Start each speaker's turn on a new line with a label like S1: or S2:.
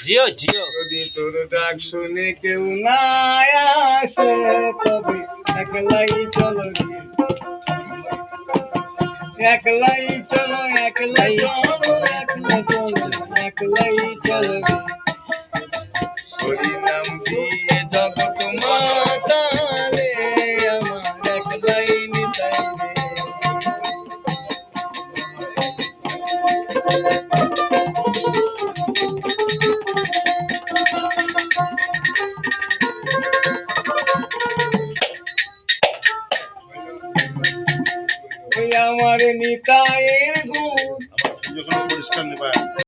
S1: জিও জিও
S2: যদি তোর ডাক শুনে কেউ না আসে তবে একলাই চলো একলাই চলো একলাই চলো একলাই চলো একলাই চলো হরি নাম দিয়ে জগৎ মাতালে আমার একলাই নিতাই আমার নিতাইয়ের গুণ
S3: পরিষ্কার নেবা